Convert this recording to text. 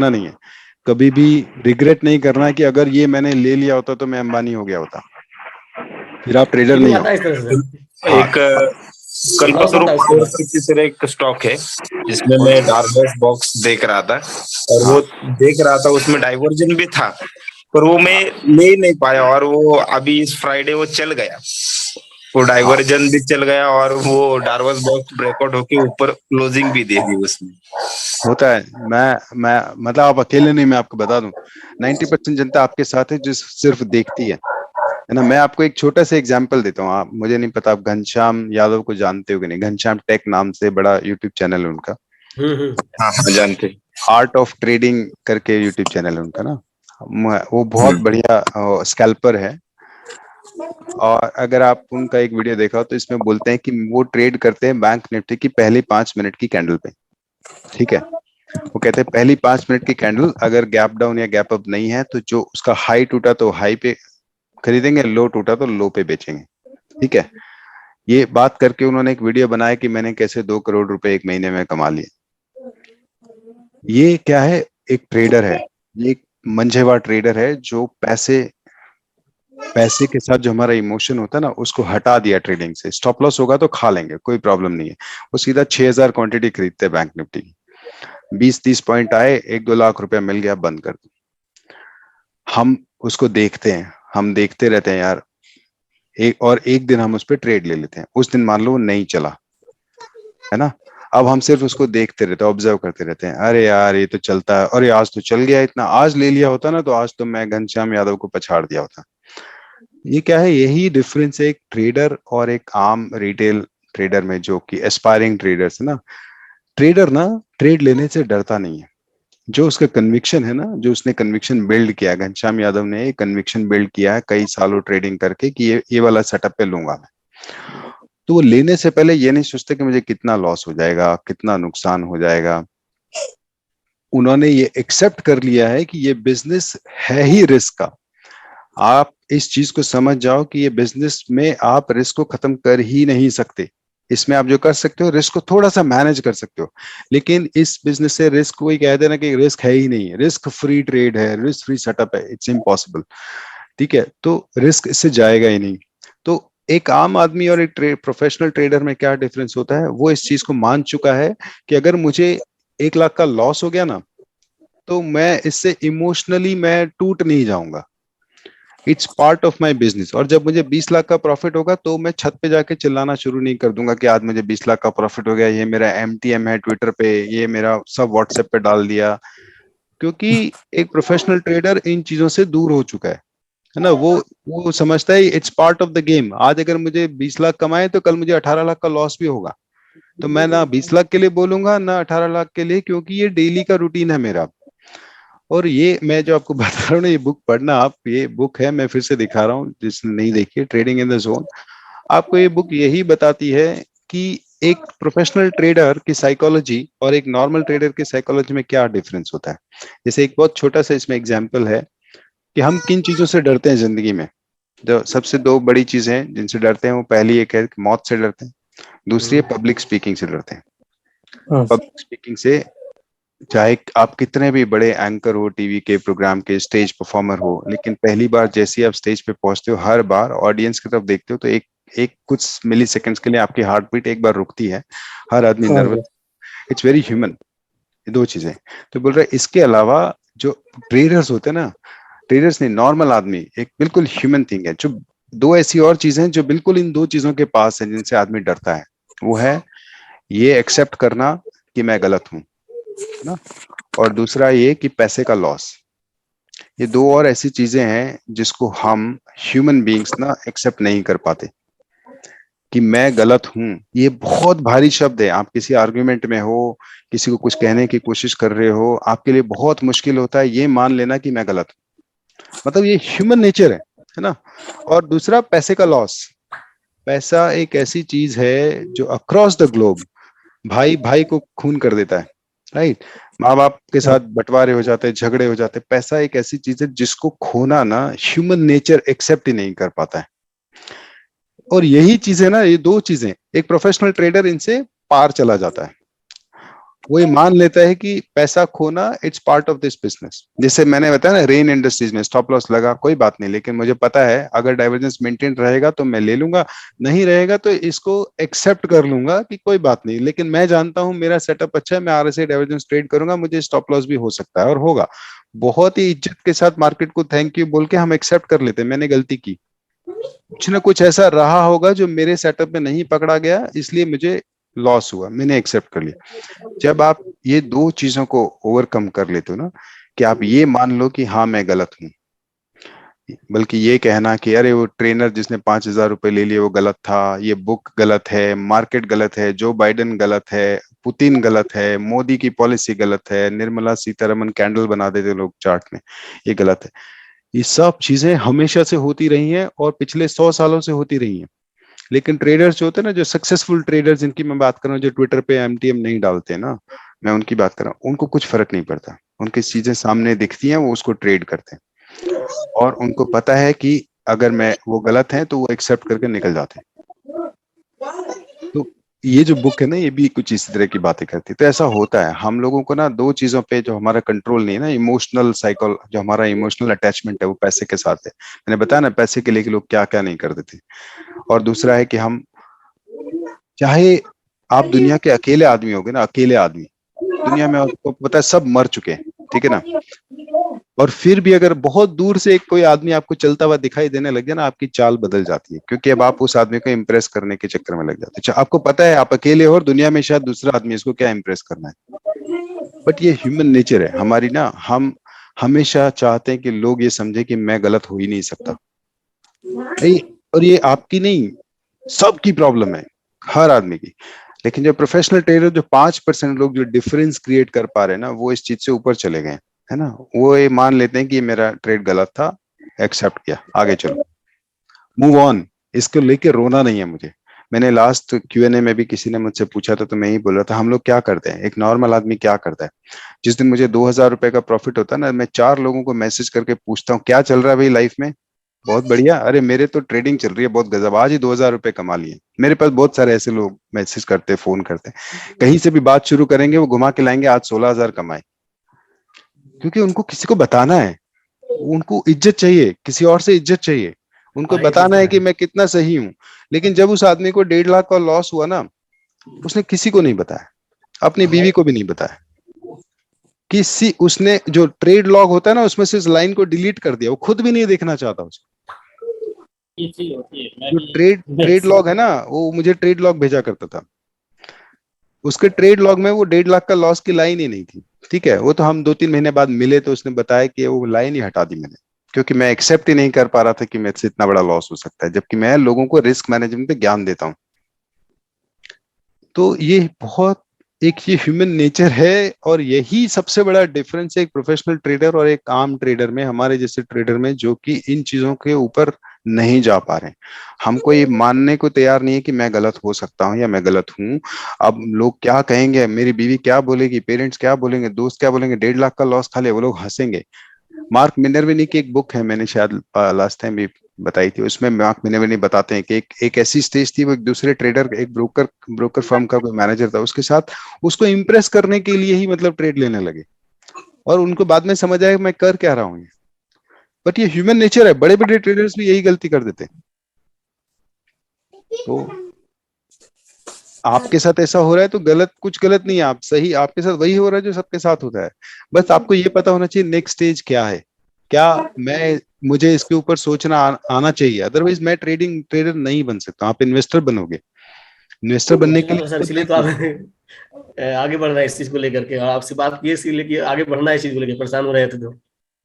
देखना नहीं है, कभी भी रिग्रेट नहीं करना है कि अगर ये मैंने ले लिया होता तो मैं अंबानी हो गया होता, फिर आप ट्रेडर ये भी नहीं आता हो। है इस तरह से, हाँ, एक लॉस कल्पतरु होता है उसके बाद। की तरह एक स्टॉक है जिसमें मैं डार्बस बॉक्स देख रहा था, और हाँ, वो देख रहा था उसमें डाइवर्जन भी था, पर वो मैं ले ही नहीं पाया, और वो अभी इस फ्राइडे वो चल गया, वो हाँ, डाइवर्जन भी चल गया और वो डार्बस बॉक्स ब्रेकआउट होके ऊपर क्लोजिंग भी दे दी उसने। होता है। मैं मतलब आप अकेले नहीं, मैं आपको बता दूं, 90% जनता आपके साथ है जो सिर्फ देखती है ना। मैं आपको एक छोटा सा एग्जांपल देता हूँ। आप, मुझे नहीं पता आप घनश्याम यादव को जानते हो कि नहीं, घनश्याम टेक नाम से बड़ा यूट्यूब चैनल है उनका। हम्म। हाँ हाँ, जानते। आर्ट ऑफ ट्रेडिंग करके यूट्यूब चैनल है उनका ना। वो बहुत बढ़िया स्कैल्पर है। और अगर आप उनका एक वीडियो देखा हो तो इसमें बोलते हैं कि वो ट्रेड करते हैं बैंक निफ्टी की पहली 5 मिनट की कैंडल पे। ठीक है, वो कहते हैं पहली 5 मिनट की कैंडल अगर गैप डाउन या गैप अप नहीं है तो जो उसका हाई टूटा तो हाई पे खरीदेंगे, लो टूटा तो लो पे बेचेंगे। ठीक है, ये बात करके उन्होंने एक वीडियो बनाया कि मैंने कैसे 2 करोड़ रुपए एक महीने में कमा लिए। ये क्या है, एक ट्रेडर है, ये एक मंझेवा ट्रेडर है जो पैसे पैसे के साथ जो हमारा इमोशन होता है ना उसको हटा दिया ट्रेडिंग से। स्टॉप लॉस होगा तो खा लेंगे, कोई प्रॉब्लम नहीं है। वो सीधा 6,000 क्वांटिटी खरीदते हैं बैंक निफ्टी की, 20-30 पॉइंट आए, 1-2 लाख रुपया मिल गया, बंद कर दो। हम उसको देखते हैं, हम देखते रहते हैं यार, एक दिन हम उस पर ट्रेड ले लेते हैं, उस दिन मान लो वो नहीं चला, है ना। अब हम सिर्फ उसको देखते रहते हैं, ऑब्जर्व करते रहते हैं, अरे यार ये तो चलता है, अरे आज तो चल गया इतना, आज ले लिया होता ना तो आज तो मैं घनश्याम यादव को पछाड़ दिया होता। ये क्या है, यही डिफरेंस है एक ट्रेडर और एक आम रिटेल ट्रेडर में, जो कि एस्पायरिंग ट्रेडर्स है ना। ट्रेडर ना ट्रेड लेने से डरता नहीं है। जो उसका कन्विक्शन है ना, जो उसने कन्विक्शन बिल्ड किया, घनश्याम यादव ने कन्विक्शन बिल्ड किया है कई सालों ट्रेडिंग करके कि ये वाला सेटअप पे लूंगा मैं, तो वो लेने से पहले ये नहीं सोचते कि मुझे कितना लॉस हो जाएगा, कितना नुकसान हो जाएगा। उन्होंने ये एक्सेप्ट कर लिया है कि ये बिजनेस है ही रिस्क का। आप इस चीज को समझ जाओ कि ये बिजनेस में आप रिस्क को खत्म कर ही नहीं सकते। इसमें आप जो कर सकते हो, रिस्क को थोड़ा सा मैनेज कर सकते हो, लेकिन इस बिजनेस से रिस्क कोई कह देना कि रिस्क है ही नहीं है, रिस्क फ्री ट्रेड है, रिस्क फ्री सेटअप है, इट्स इम्पॉसिबल। ठीक है, तो रिस्क इससे जाएगा ही नहीं। तो एक आम आदमी और एक प्रोफेशनल ट्रेडर में क्या डिफरेंस होता है, वो इस चीज को मान चुका है कि अगर मुझे 1 लाख का लॉस हो गया ना तो मैं इससे इमोशनली मैं टूट नहीं जाऊंगा, it's part of my business. और जब मुझे 20 लाख का प्रॉफिट होगा तो मैं छत पे जाके चिल्लाना शुरू नहीं कर दूंगा कि आज मुझे 20 लाख का प्रॉफिट हो गया, ये मेरा MTM है ट्विटर पे, ये मेरा सब व्हाट्सएप पे डाल दिया। क्योंकि एक प्रोफेशनल ट्रेडर इन चीजों से दूर हो चुका है ना। वो समझता है it's part of the game. आज अगर मुझे 20 लाख कमाए तो कल मुझे 18 लाख का लॉस भी होगा, तो मैं ना 20 लाख के लिए बोलूंगा ना 18 लाख के लिए, क्योंकि ये डेली का रूटीन है मेरा। और ये मैं जो आपको बता रहा हूँ ना, ये बुक पढ़ना आप, ये बुक है, मैं फिर से दिखा रहा हूँ जिसने नहीं देखी है, ट्रेडिंग इन द जोन। आपको ये बुक यही बताती है कि एक प्रोफेशनल ट्रेडर की साइकोलॉजी और एक नॉर्मल ट्रेडर की साइकोलॉजी में क्या डिफरेंस होता है। जैसे एक बहुत छोटा सा इसमें एग्जाम्पल है कि हम किन चीजों से डरते हैं जिंदगी में। जो सबसे दो बड़ी चीजें हैं जिनसे डरते हैं, वो पहली एक है कि मौत से डरते हैं, दूसरी है पब्लिक स्पीकिंग से डरते हैं। पब्लिक स्पीकिंग से, चाहे आप कितने भी बड़े एंकर हो, टीवी के प्रोग्राम के स्टेज परफॉर्मर हो, लेकिन पहली बार जैसे ही आप स्टेज पे पहुंचते हो, हर बार ऑडियंस की तरफ देखते हो तो एक एक कुछ मिली सेकेंड्स के लिए आपकी हार्ट बीट एक बार रुकती है, हर आदमी नर्वस, इट्स वेरी ह्यूमन। ये दो चीजें। तो बोल रहे इसके अलावा जो ट्रेडर्स होते हैं ना, ट्रेडर्स नहीं, नॉर्मल आदमी, एक बिल्कुल ह्यूमन थिंग है, जो दो ऐसी और चीजें जो बिल्कुल इन दो चीजों के पास है जिनसे आदमी डरता है। वो है ये एक्सेप्ट करना कि मैं गलत हूं, है ना, और दूसरा ये कि पैसे का लॉस। ये दो और ऐसी चीजें हैं जिसको हम ह्यूमन बीइंग्स ना एक्सेप्ट नहीं कर पाते, कि मैं गलत हूं। ये बहुत भारी शब्द है। आप किसी आर्गुमेंट में हो, किसी को कुछ कहने की कोशिश कर रहे हो, आपके लिए बहुत मुश्किल होता है ये मान लेना कि मैं गलत हूं। मतलब ये ह्यूमन नेचर है ना। और दूसरा पैसे का लॉस। पैसा एक ऐसी चीज है जो अक्रॉस द ग्लोब भाई भाई को खून कर देता है, राइट। माँ बाप के साथ बंटवारे हो जाते हैं, झगड़े हो जाते हैं। पैसा एक ऐसी चीज है जिसको खोना ना ह्यूमन नेचर एक्सेप्ट ही नहीं कर पाता है। और यही चीजें ना, ये दो चीजें, एक प्रोफेशनल ट्रेडर इनसे पार चला जाता है। वो ये मान लेता है कि पैसा खोना it's part of this business. जैसे मैंने बताया ना, रेन इंडस्ट्रीज में स्टॉप लॉस लगा, कोई बात नहीं, लेकिन मुझे पता है अगर डाइवर्जेंस मेंटेन रहेगा तो मैं ले लूंगा, नहीं रहेगा तो इसको एक्सेप्ट कर लूंगा कि कोई बात नहीं, लेकिन मैं जानता हूं मेरा सेटअप अच्छा है, मैं आरएसआई डाइवर्जेंस ट्रेड करूंगा, मुझे स्टॉप लॉस भी हो सकता है और होगा। बहुत ही इज्जत के साथ मार्केट को थैंक यू बोल के हम एक्सेप्ट कर लेते हैं, मैंने गलती की, कुछ ना कुछ ऐसा रहा होगा जो मेरे सेटअप में नहीं पकड़ा गया, इसलिए मुझे लॉस हुआ, मैंने एक्सेप्ट कर लिया। जब आप ये दो चीजों को ओवरकम कर लेते हो ना, कि आप ये मान लो कि हाँ मैं गलत हूं, बल्कि ये कहना कि अरे वो ट्रेनर जिसने 5,000 रुपए ले लिए वो गलत था, ये बुक गलत है, मार्केट गलत है, जो बाइडेन गलत है, पुतिन गलत है, मोदी की पॉलिसी गलत है, निर्मला सीतारमन कैंडल बना देते लोग चार्ट में, ये गलत है। ये सब चीजें हमेशा से होती रही हैं और पिछले 100 सालों से होती रही हैं। लेकिन ट्रेडर्स जो होते हैं ना, जो सक्सेसफुल ट्रेडर्स जिनकी मैं बात कर रहा हूँ, जो ट्विटर पे एमटीएम नहीं डालते ना, मैं उनकी बात कर रहा हूँ, उनको कुछ फर्क नहीं पड़ता, उनकी चीजें सामने दिखती हैं, वो उसको ट्रेड करते हैं और उनको पता है कि अगर मैं वो गलत है तो वो एक्सेप्ट करके निकल जाते हैं। तो ये जो बुक है ना, ये भी कुछ इसी तरह की बातें करती है। तो ऐसा होता है हम लोगों को ना, दो चीजों पे जो हमारा कंट्रोल नहीं है ना, इमोशनल साइकोल, जो हमारा इमोशनल अटैचमेंट है वो पैसे के साथ है। मैंने बताया ना पैसे के लिए कि लोग क्या क्या नहीं कर देते। और दूसरा है कि हम, चाहे आप दुनिया के अकेले आदमी होगे ना, अकेले आदमी दुनिया में, आपको पता है सब मर चुके हैं, ठीक है ना, और फिर भी अगर बहुत दूर से एक कोई आदमी आपको चलता हुआ दिखाई देने लग जाए ना, आपकी चाल बदल जाती है, क्योंकि अब आप उस आदमी को इम्प्रेस करने के चक्कर में लग जाते हैं। आपको पता है आप अकेले हो और दुनिया में शायद दूसरा आदमी, इसको क्या इम्प्रेस करना है, बट ये ह्यूमन नेचर है हमारी ना, हम हमेशा चाहते हैं कि लोग ये समझे कि मैं गलत हो ही नहीं सकता। नहीं, और ये आपकी नहीं, सबकी प्रॉब्लम है, हर आदमी की। लेकिन जो प्रोफेशनल ट्रेडर, जो 5% लोग जो डिफरेंस क्रिएट कर पा रहे हैं ना, वो इस चीज से ऊपर चले गए, है ना, वो ये मान लेते हैं कि मेरा ट्रेड गलत था, एक्सेप्ट किया, आगे चलो, मूव ऑन, इसको लेके रोना नहीं है मुझे। मैंने लास्ट क्यूएनए में भी किसी ने मुझसे पूछा था, तो मैं ही बोल रहा था हम लोग क्या करते हैं, एक नॉर्मल आदमी क्या करता है। जिस दिन मुझे 2,000 रुपए का प्रॉफिट होता है ना, मैं 4 लोगों को मैसेज करके पूछता हूँ क्या चल रहा है भाई लाइफ में, बहुत बढ़िया, अरे मेरे तो ट्रेडिंग चल रही है बहुत गजब, आज ही 2,000 रुपए कमा लिए। मेरे पास बहुत सारे ऐसे लोग मैसेज करते, फोन करते, कहीं से भी बात शुरू करेंगे वो घुमा के लाएंगे आज 16,000 कमाए, क्योंकि उनको किसी को बताना है, उनको इज्जत चाहिए, किसी और से इज्जत चाहिए, उनको हाँ, ये चीज बताना तो है है। कि मैं कितना सही हूँ। लेकिन जब उस आदमी को 1.5 लाख का लॉस हुआ ना, उसने किसी को नहीं बताया, अपनी बीवी को भी नहीं बताया, किसी, उसने जो ट्रेड लॉग होता है ना उसमें से इस लाइन को डिलीट कर दिया, वो खुद भी नहीं देखना चाहता उसको। ये चीज होती है, मैं जो भी ट्रेड ट्रेड लॉग है ना, वो मुझे ट्रेड लॉग भेजा करता था, उसके ट्रेड लॉग में वो 1.5 लाख का लॉस की लाइन ही नहीं थी। ठीक है, वो तो हम 2-3 महीने बाद मिले तो उसने बताया कि वो लाइन ही हटा दी मैंने, क्योंकि मैं एक्सेप्ट ही नहीं कर पा रहा था कि मेरे से इतना बड़ा लॉस हो सकता है, जबकि मैं लोगों को रिस्क मैनेजमेंट पे ज्ञान देता हूँ। तो ये बहुत, एक ये ह्यूमन नेचर है, और यही सबसे बड़ा डिफरेंस है एक प्रोफेशनल ट्रेडर और एक आम ट्रेडर में, हमारे जैसे ट्रेडर में, जो कि इन चीजों के ऊपर नहीं जा पा रहे हैं। हमको ये मानने को तैयार नहीं है कि मैं गलत हो सकता हूँ या मैं गलत हूँ। अब लोग क्या कहेंगे, मेरी बीवी क्या बोलेगी, पेरेंट्स क्या बोलेंगे, दोस्त क्या बोलेंगे, 1.5 लाख का लॉस खा लिया, वो लोग हंसेंगे। मार्क मिनर्विनी की एक बुक है, मैंने शायद लास्ट टाइम भी बताई थी, उसमें मार्क मिनर्विनी बताते हैं कि एक ऐसी स्टेज थी, वो एक दूसरे ट्रेडर, एक ब्रोकर ब्रोकर फर्म का कोई मैनेजर था, उसके साथ उसको इम्प्रेस करने के लिए ही मतलब ट्रेड लेने लगे, और उनको बाद में समझ आया कि मैं कर क्या रहा हूँ ये। बट ये ह्यूमन नेचर है, बड़े बड़े ट्रेडर्स भी यही गलती कर देते हैं। तो आपके साथ ऐसा हो रहा है तो गलत, कुछ गलत नहीं है, आप सही, आपके साथ वही हो रहा है जो सबके साथ होता है। बस आपको ये पता होना चाहिए नेक्स्ट स्टेज क्या है, क्या मैं, मुझे इसके ऊपर सोचना आना चाहिए, अदरवाइज मैं ट्रेडिंग ट्रेडर नहीं बन सकता। आप इन्वेस्टर बनोगे, इन्वेस्टर बनने के सोचना तो लिए सर, खुद इसलिए तो आप देखिए। आगे बढ़ रहा है इस चीज को लेकर के, और आपसे बात की है इसीलिए कि आगे बढ़ना है इस चीज को लेकर, परेशान हो रहे थे तो।